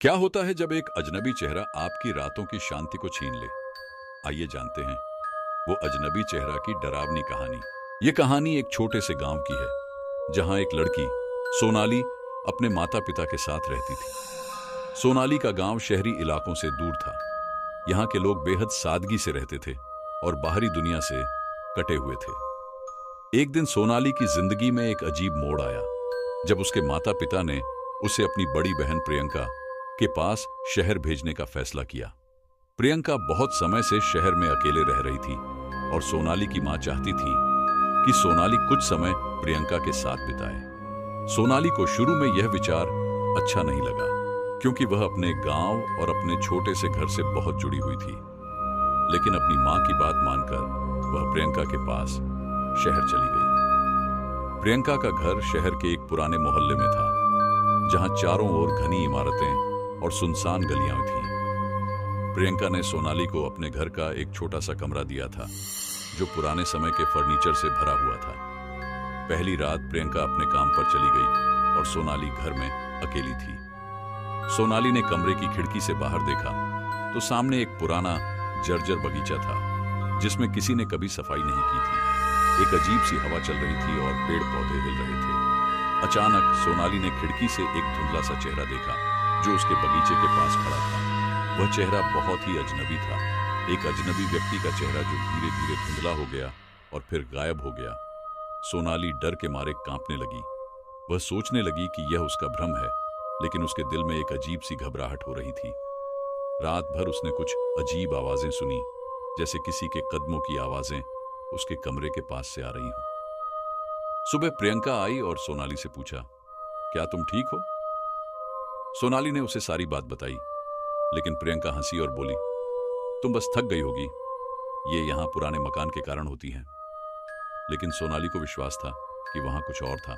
क्या होता है जब एक अजनबी चेहरा आपकी रातों की शांति को छीन ले? आइए जानते हैं वो अजनबी चेहरा की डरावनी कहानी। ये कहानी एक छोटे से गांव की है जहां एक लड़की सोनाली अपने माता पिता के साथ रहती थी। सोनाली का गांव शहरी इलाकों से दूर था। यहाँ के लोग बेहद सादगी से रहते थे और बाहरी दुनिया से कटे हुए थे। एक दिन सोनाली की जिंदगी में एक अजीब मोड़ आया जब उसके माता पिता ने उसे अपनी बड़ी बहन प्रियंका के पास शहर भेजने का फैसला किया। प्रियंका बहुत समय से शहर में अकेले रह रही थी और सोनाली की मां चाहती थी कि सोनाली कुछ समय प्रियंका के साथ बिताए। सोनाली को शुरू में यह विचार अच्छा नहीं लगा क्योंकि वह अपने गांव और अपने छोटे से घर से बहुत जुड़ी हुई थी। लेकिन अपनी मां की बात मानकर वह प्रियंका के पास शहर चली गई। प्रियंका का घर शहर के एक पुराने मोहल्ले में था जहां चारों ओर घनी इमारतें और सुनसान गलियां थीं। प्रियंका ने सोनाली को अपने घर का एक छोटा सा कमरा दिया था जो पुराने समय के फर्नीचर से भरा हुआ था। पहली रात प्रियंका अपने काम पर चली गई और सोनाली घर में अकेली थी। सोनाली ने कमरे की खिड़की से बाहर देखा तो सामने एक पुराना जर्जर बगीचा था जिसमें किसी ने कभी सफाई नहीं की थी। एक अजीब सी हवा चल रही थी और पेड़ पौधे हिल रहे थे। अचानक सोनाली ने खिड़की से एक धुंधला सा चेहरा देखा जो उसके बगीचे के पास खड़ा था। वह चेहरा बहुत ही अजनबी था, एक अजनबी व्यक्ति का चेहरा जो धीरे धीरे धुंधला हो गया और फिर गायब हो गया। सोनाली डर के मारे कांपने लगी। वह सोचने लगी कि यह उसका भ्रम है, लेकिन उसके दिल में एक अजीब सी घबराहट हो रही थी। रात भर उसने कुछ अजीब आवाजें सुनी, जैसे किसी के कदमों की आवाजें उसके कमरे के पास से आ रही हों। सुबह प्रियंका आई और सोनाली से पूछा, क्या तुम ठीक हो? सोनाली ने उसे सारी बात बताई, लेकिन प्रियंका हंसी और बोली, तुम बस थक गई होगी, ये यहां पुराने मकान के कारण होती है। लेकिन सोनाली को विश्वास था कि वहां कुछ और था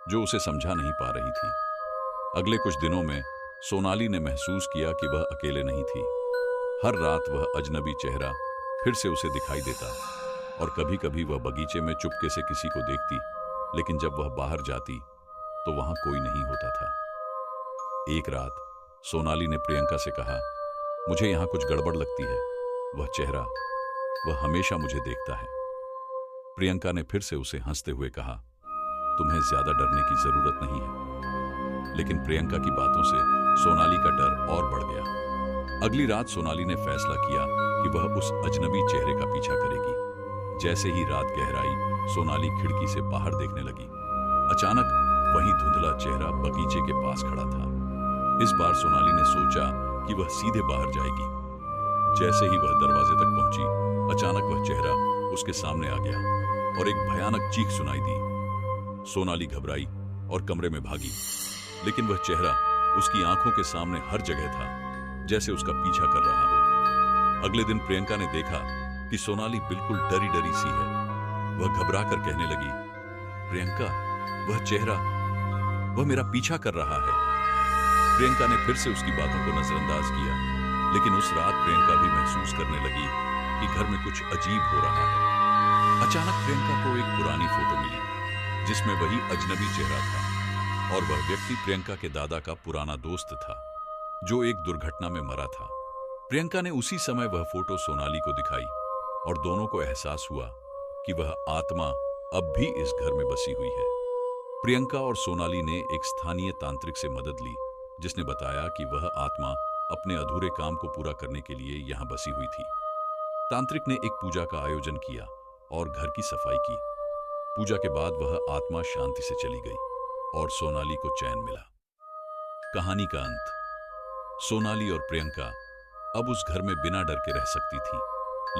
जो उसे समझा नहीं पा रही थी। अगले कुछ दिनों में सोनाली ने महसूस किया कि वह अकेले नहीं थी। हर रात वह अजनबी चेहरा फिर से उसे दिखाई देता और कभी कभी वह बगीचे में चुपके से किसी को देखती, लेकिन जब वह बाहर जाती तो वहां कोई नहीं होता था। एक रात सोनाली ने प्रियंका से कहा, मुझे यहां कुछ गड़बड़ लगती है। वह चेहरा, वह हमेशा मुझे देखता है। प्रियंका ने फिर से उसे हंसते हुए कहा, तुम्हें ज्यादा डरने की जरूरत नहीं है। लेकिन प्रियंका की बातों से सोनाली का डर और बढ़ गया। अगली रात सोनाली ने फैसला किया कि वह उस अजनबी चेहरे का पीछा करेगी। जैसे ही रात गहराई, सोनाली खिड़की से बाहर देखने लगी। अचानक वही धुंधला चेहरा बगीचे के पास खड़ा था। इस बार सोनाली ने सोचा कि वह सीधे बाहर जाएगी। जैसे ही वह दरवाजे तक पहुंची, अचानक वह चेहरा उसके सामने आ गया और एक भयानक चीख सुनाई दी। सोनाली घबराई और कमरे में भागी, लेकिन वह चेहरा उसकी आंखों के सामने हर जगह था, जैसे उसका पीछा कर रहा हो। अगले दिन प्रियंका ने देखा कि सोनाली बिल्कुल डरी डरी सी है। वह घबरा कर कहने लगी, प्रियंका, वह चेहरा, वह मेरा पीछा कर रहा है। प्रियंका ने फिर से उसकी बातों को नजरअंदाज किया, लेकिन उस रात प्रियंका भी महसूस करने लगी कि घर में कुछ अजीब हो रहा है। अचानक प्रियंका को एक पुरानी फोटो मिली जिसमें वही अजनबी चेहरा था और वह व्यक्ति प्रियंका के दादा का पुराना दोस्त था जो एक दुर्घटना में मरा था। प्रियंका ने उसी समय वह फोटो सोनाली को दिखाई और दोनों को एहसास हुआ कि वह आत्मा अब भी इस घर में बसी हुई है। प्रियंका और सोनाली ने एक स्थानीय तांत्रिक से मदद ली जिसने बताया कि वह आत्मा अपने अधूरे काम को पूरा करने के लिए यहां बसी हुई थी। तांत्रिक ने एक पूजा का आयोजन किया और घर की सफाई की। पूजा के बाद वह आत्मा शांति से चली गई और सोनाली को चैन मिला। कहानी का अंत। सोनाली और प्रियंका अब उस घर में बिना डर के रह सकती थी,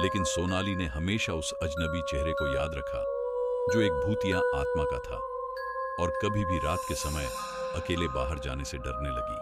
लेकिन सोनाली ने हमेशा उस अजनबी चेहरे को याद रखा जो एक भूतिया आत्मा का था और कभी भी रात के समय अकेले बाहर जाने से डरने लगी।